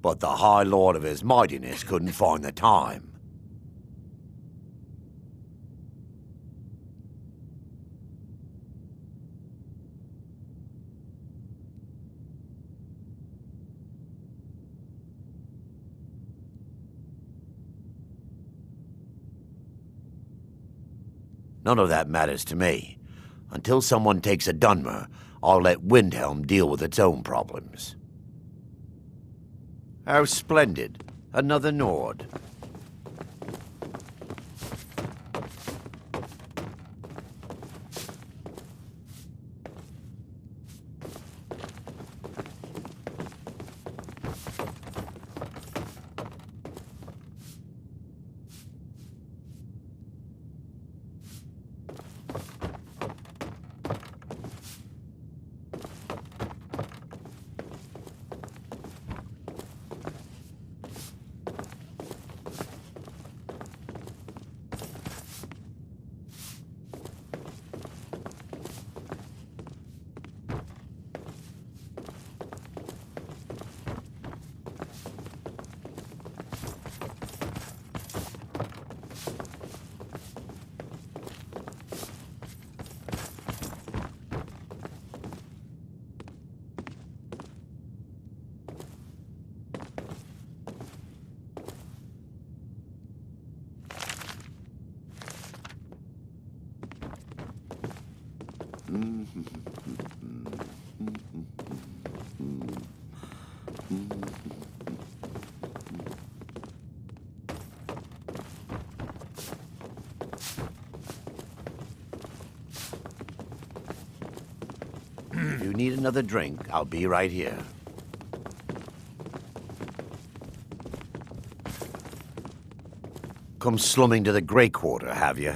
but the High Lord of His Mightiness couldn't find the time. None of that matters to me. Until someone takes a Dunmer, I'll let Windhelm deal with its own problems. How splendid. Another Nord. If you need another drink, I'll be right here. Come slumming to the Grey Quarter, have you?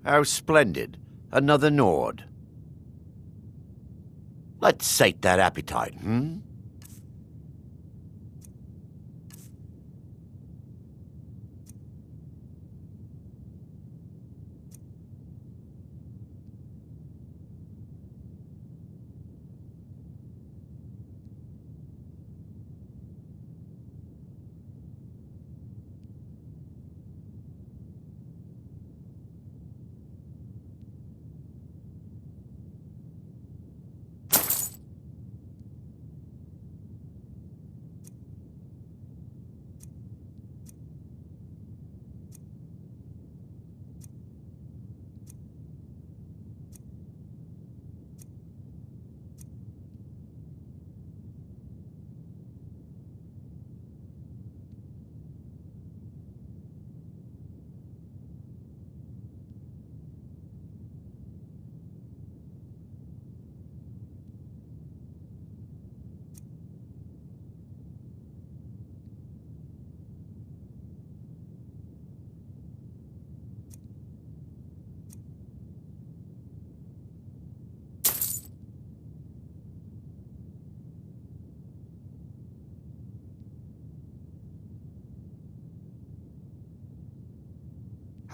How splendid. Another Nord. Let's sate that appetite, hmm?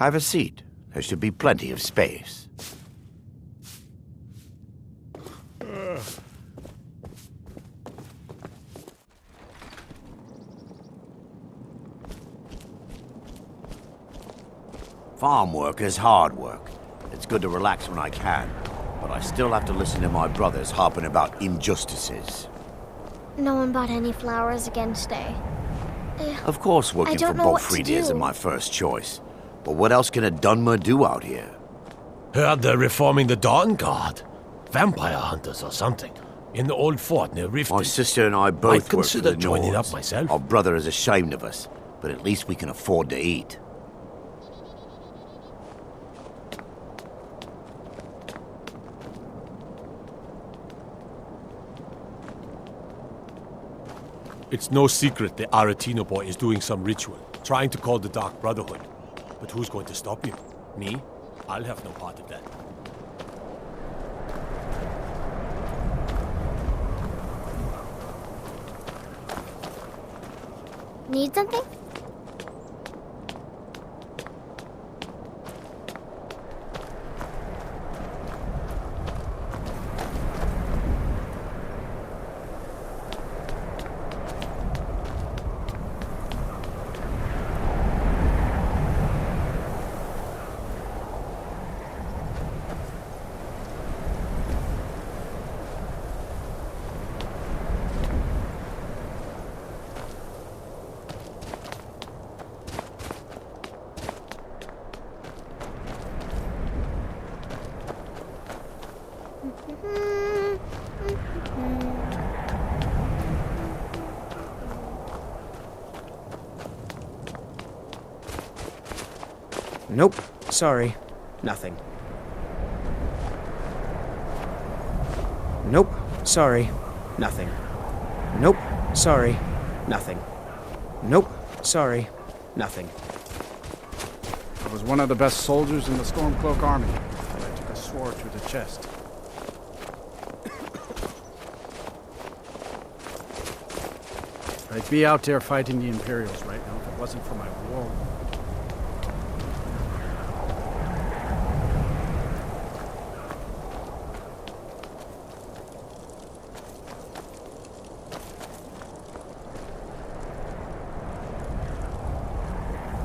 Have a seat. There should be plenty of space. Farm work is hard work. It's good to relax when I can, but I still have to listen to my brothers harping about injustices. No one bought any flowers again today. Of course working for Bolfridi isn't my first choice. But what else can a Dunmer do out here? Heard they're reforming the Dawn Guard. Vampire hunters or something. In the old fort near Riften. My sister and I both work for the joining Nords. up myself. Our brother is ashamed of us, but at least we can afford to eat. It's no secret the Aretino boy is doing some ritual, trying to call the Dark Brotherhood. But who's going to stop him? Me? I'll have no part of that. Need something? Nope. Sorry. Nothing. Nope. Sorry. Nothing. Nope. Sorry. Nothing. Nope. Sorry. Nothing. I was one of the best soldiers in the Stormcloak army. I took a sword through the chest. I'd be out there fighting the Imperials right now if it wasn't for my war wound.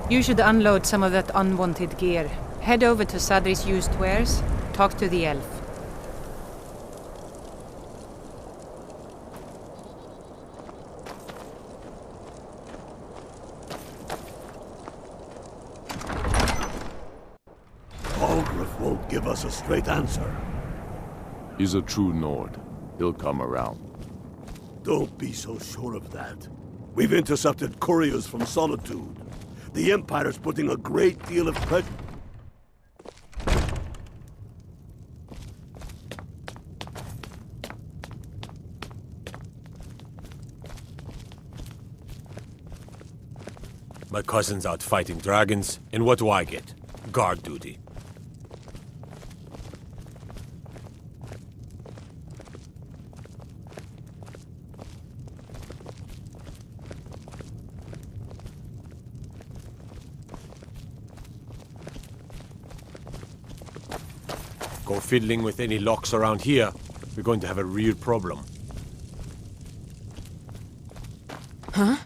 You should unload some of that unwanted gear. Head over to Sadri's used wares. Talk to the elf. Balgruuf won't give us a straight answer. He's a true Nord. He'll come around. Don't be so sure of that. We've intercepted couriers from Solitude. The Empire's putting a great deal of pressure. My cousin's out fighting dragons, and what do I get? Guard duty. Go fiddling with any locks around here, we're going to have a real problem. Huh?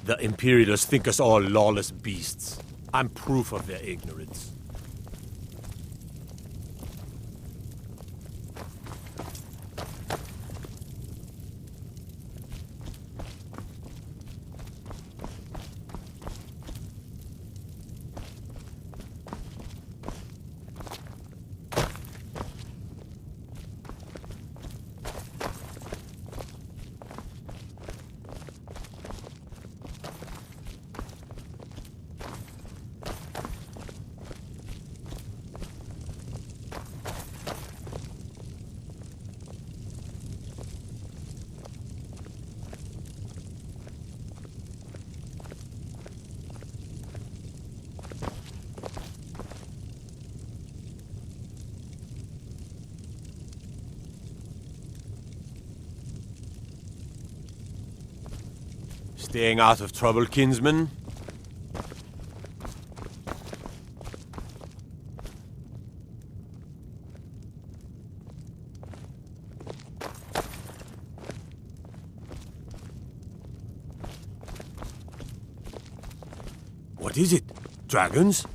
The Imperials think us all lawless beasts. I'm proof of their ignorance. Staying out of trouble, kinsman? What is it? Dragons?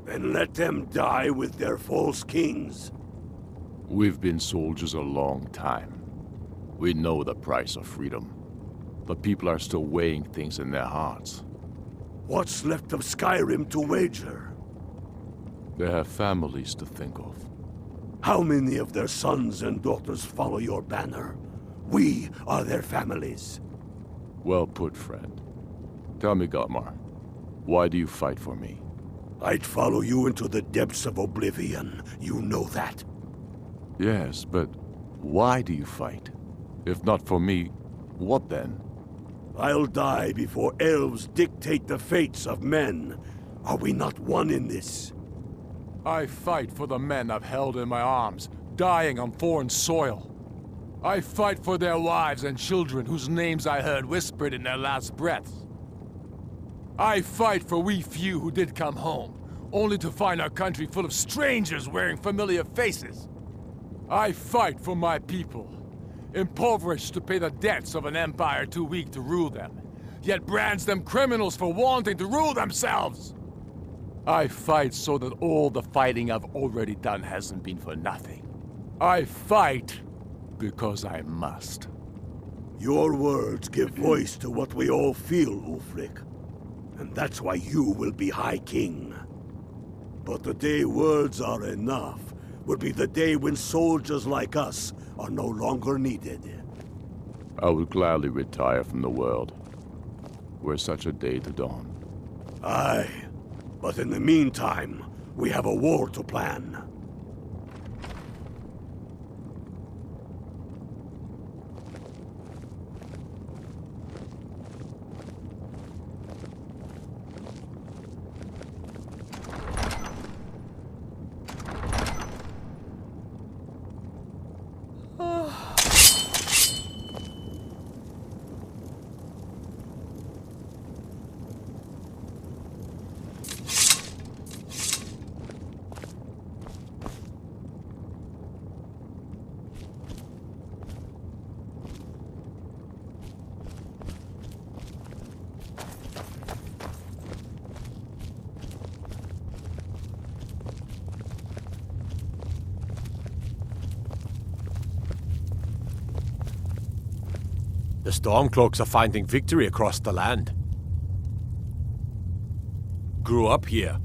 And let them die with their false kings. We've been soldiers a long time. We know the price of freedom. But people are still weighing things in their hearts. What's left of Skyrim to wager? They have families to think of. How many of their sons and daughters follow your banner? We are their families. Well put, friend. Tell me, Galmar, why do you fight for me? I'd follow you into the depths of oblivion. You know that. Yes, but why do you fight? If not for me, what then? I'll die before elves dictate the fates of men. Are we not one in this? I fight for the men I've held in my arms, dying on foreign soil. I fight for their wives and children whose names I heard whispered in their last breaths. I fight for we few who did come home, only to find our country full of strangers wearing familiar faces. I fight for my people, impoverished to pay the debts of an empire too weak to rule them, yet brands them criminals for wanting to rule themselves. I fight so that all the fighting I've already done hasn't been for nothing. I fight because I must. Your words give voice to what we all feel, Ulfric. And that's why you will be High King. But the day words are enough will be the day when soldiers like us are no longer needed. I would gladly retire from the world, were such a day to dawn. Aye, but in the meantime, we have a war to plan. The Stormcloaks are finding victory across the land. Grew up here,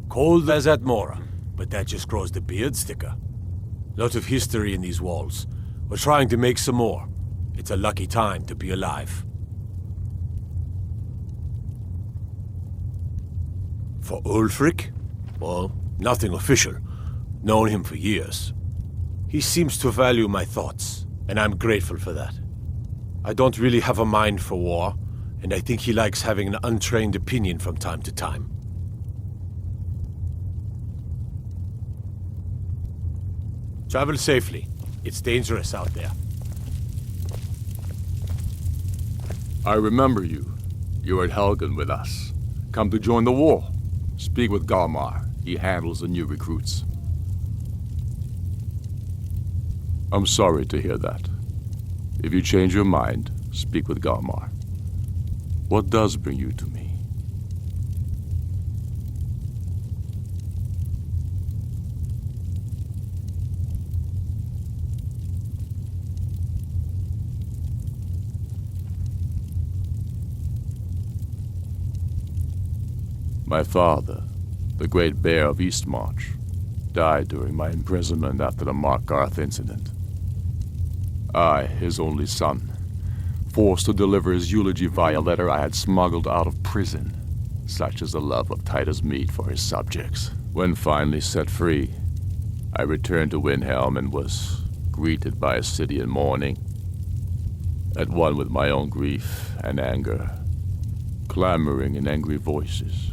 cold as Atmora, but that just grows the beard thicker. Lot of history in these walls. We're trying to make some more. It's a lucky time to be alive. For Ulfric? Well, nothing official. Known him for years. He seems to value my thoughts, and I'm grateful for that. I don't really have a mind for war, and I think he likes having an untrained opinion from time to time. Travel safely. It's dangerous out there. I remember you. You were at Helgen with us. Come to join the war. Speak with Galmar. He handles the new recruits. I'm sorry to hear that. If you change your mind, speak with Galmar. What does bring you to me? My father, the Great Bear of Eastmarch, died during my imprisonment after the Markarth incident. I, his only son, forced to deliver his eulogy via letter I had smuggled out of prison. Such is the love of Titus meat for his subjects. When finally set free, I returned to Windhelm and was greeted by a city in mourning, at one with my own grief and anger, clamoring in angry voices,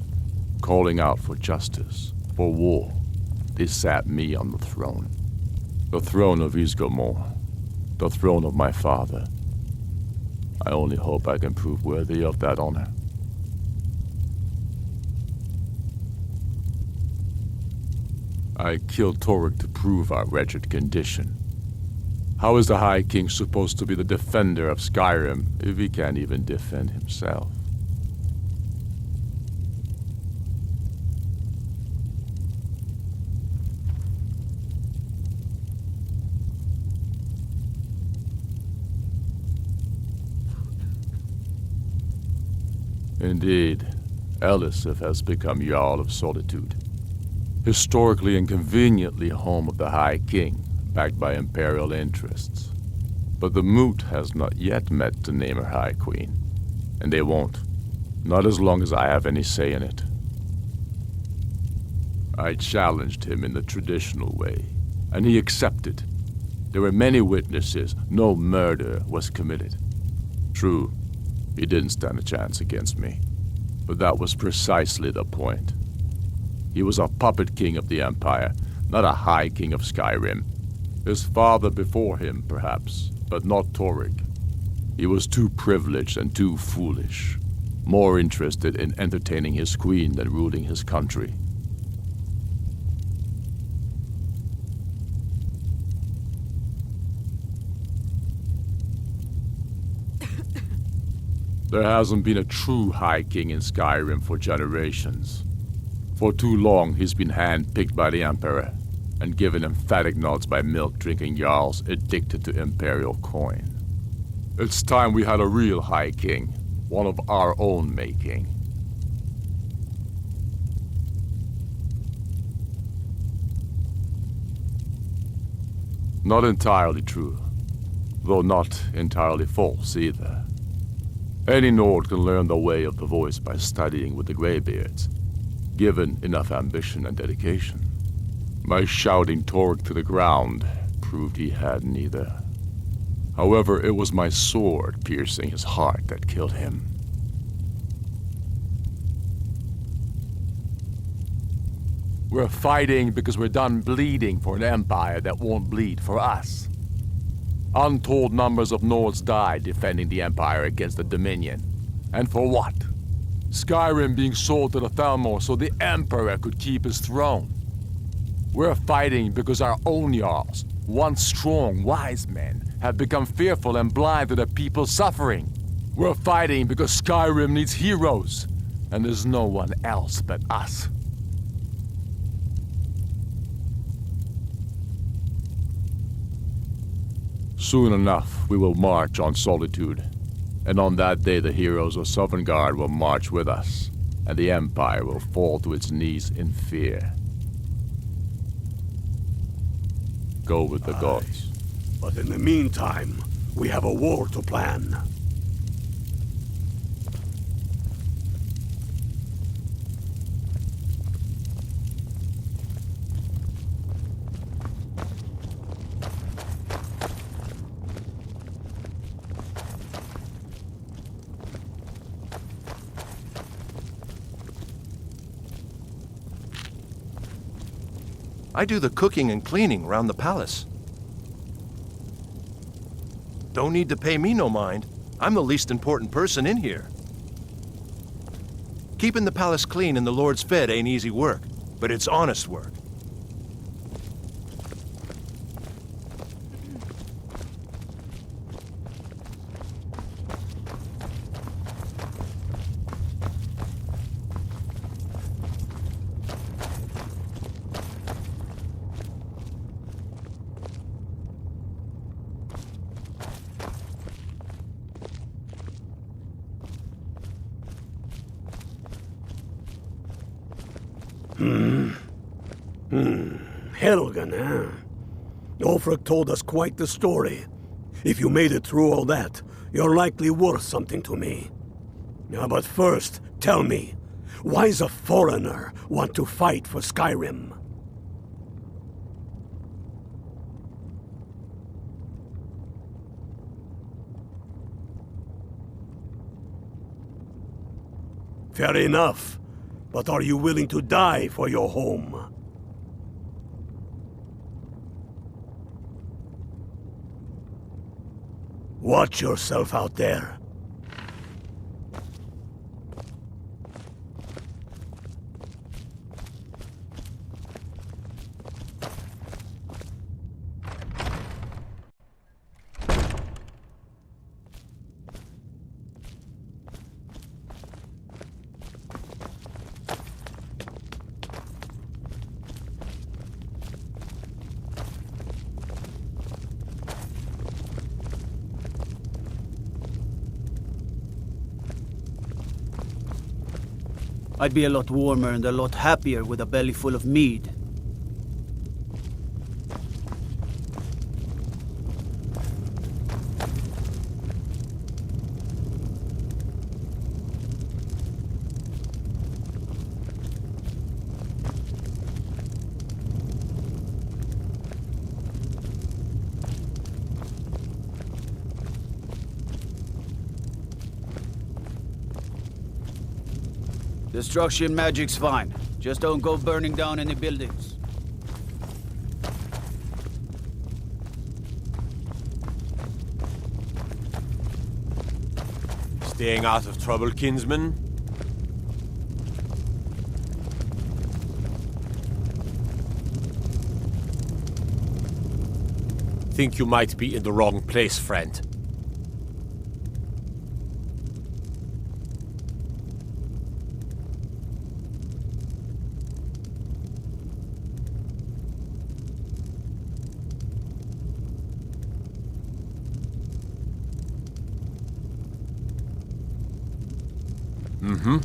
calling out for justice, for war. They sat me on the throne of Ysgramor. The throne of my father. I only hope I can prove worthy of that honor. I killed Torek to prove our wretched condition. How is the High King supposed to be the defender of Skyrim if he can't even defend himself? Indeed, Elisif has become Jarl of Solitude. Historically and conveniently home of the High King, backed by imperial interests. But the Moot has not yet met to name her High Queen. And they won't. Not as long as I have any say in it. I challenged him in the traditional way, and he accepted. There were many witnesses. No murder was committed. True, he didn't stand a chance against me. But that was precisely the point. He was a puppet king of the Empire, not a High King of Skyrim. His father before him, perhaps, but not Torygg. He was too privileged and too foolish, more interested in entertaining his queen than ruling his country. There hasn't been a true High King in Skyrim for generations. For too long, he's been hand-picked by the Emperor and given emphatic nods by milk-drinking Jarls addicted to Imperial coin. It's time we had a real High King, one of our own making. Not entirely true, though not entirely false either. Any Nord can learn the way of the voice by studying with the Greybeards, given enough ambition and dedication. My shouting Torygg to the ground proved he had neither. However, it was my sword piercing his heart that killed him. We're fighting because we're done bleeding for an empire that won't bleed for us. Untold numbers of Nords died defending the Empire against the Dominion. And for what? Skyrim being sold to the Thalmor so the Emperor could keep his throne. We're fighting because our own Jarls, once strong, wise men, have become fearful and blind to the people's suffering. We're fighting because Skyrim needs heroes, and there's no one else but us. Soon enough, we will march on Solitude, and on that day the heroes of Sovngarde will march with us, and the Empire will fall to its knees in fear. Go with the gods. But in the meantime, we have a war to plan. I do the cooking and cleaning around the palace. Don't need to pay me no mind. I'm the least important person in here. Keeping the palace clean and the Lords fed ain't easy work, but it's honest work. Helgen, huh? Ulfric told us quite the story. If you made it through all that, you're likely worth something to me. Now, but first, tell me, why does a foreigner want to fight for Skyrim? Fair enough, but are you willing to die for your home? Watch yourself out there. I'd be a lot warmer and a lot happier with a belly full of mead. Destruction magic's fine. Just don't go burning down any buildings. Staying out of trouble, kinsman? Think you might be in the wrong place, friend. Mm-hmm.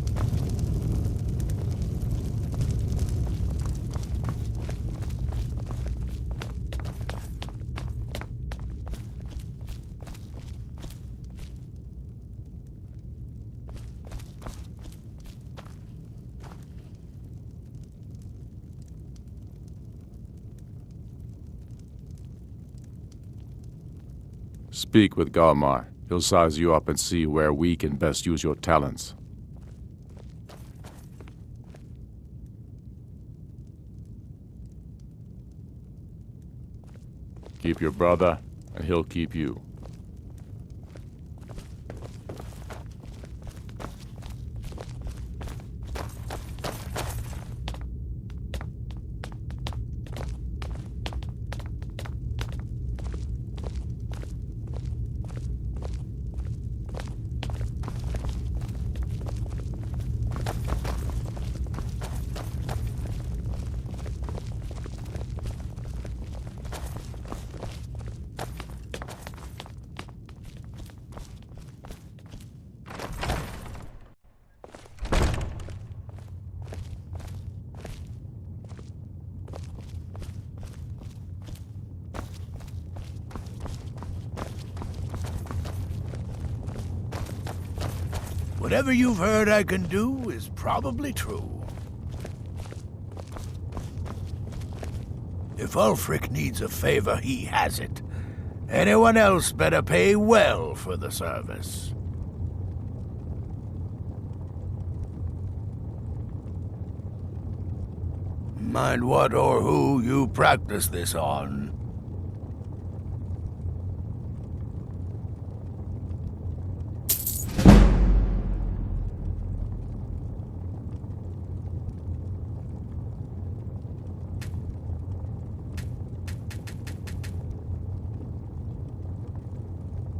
Speak with Galmar. He'll size you up and see where we can best use your talents. Keep your brother, and he'll keep you. Whatever you've heard I can do is probably true. If Ulfric needs a favor, he has it. Anyone else better pay well for the service. Mind what or who you practice this on.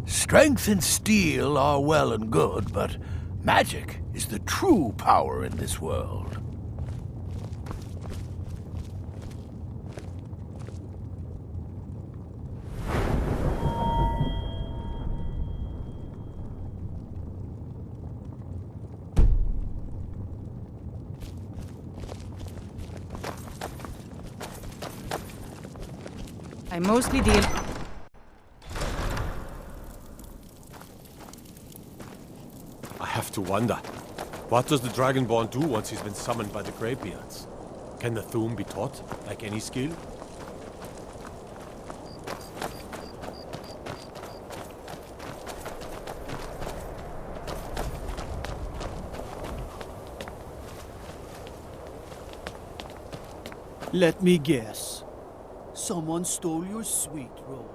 Strength and steel are well and good, but magic is the true power in this world. I mostly deal... I have to wonder, what does the Dragonborn do once he's been summoned by the Greybeards? Can the Thu'um be taught, like any skill? Let me guess. Someone stole your sweet roll.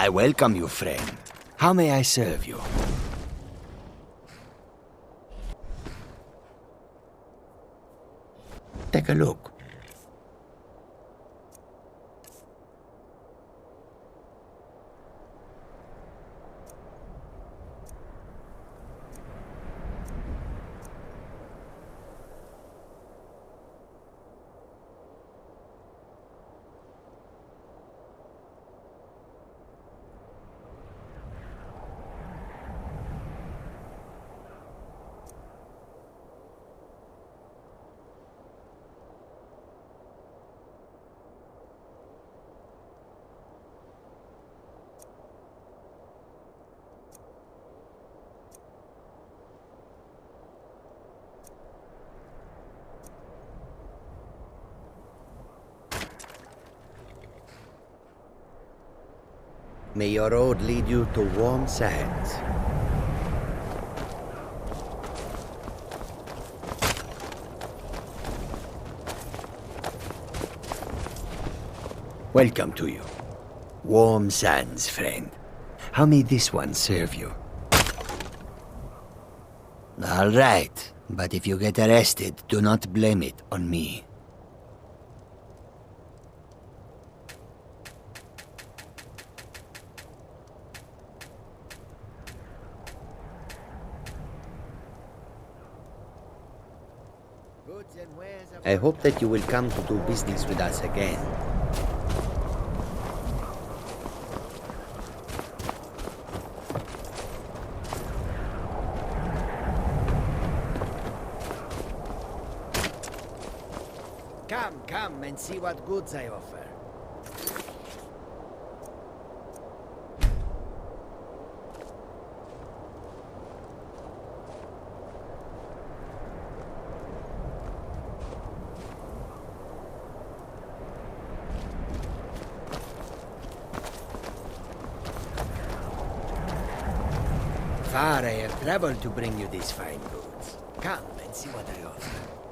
I welcome you, friend. How may I serve you? Take a look. May your road lead you to warm sands. Welcome to you. Warm sands, friend. How may this one serve you? All right, but if you get arrested, do not blame it on me. I hope that you will come to do business with us again. Come and see what goods I offer. Far I have traveled to bring you these fine goods. Come and see what I offer.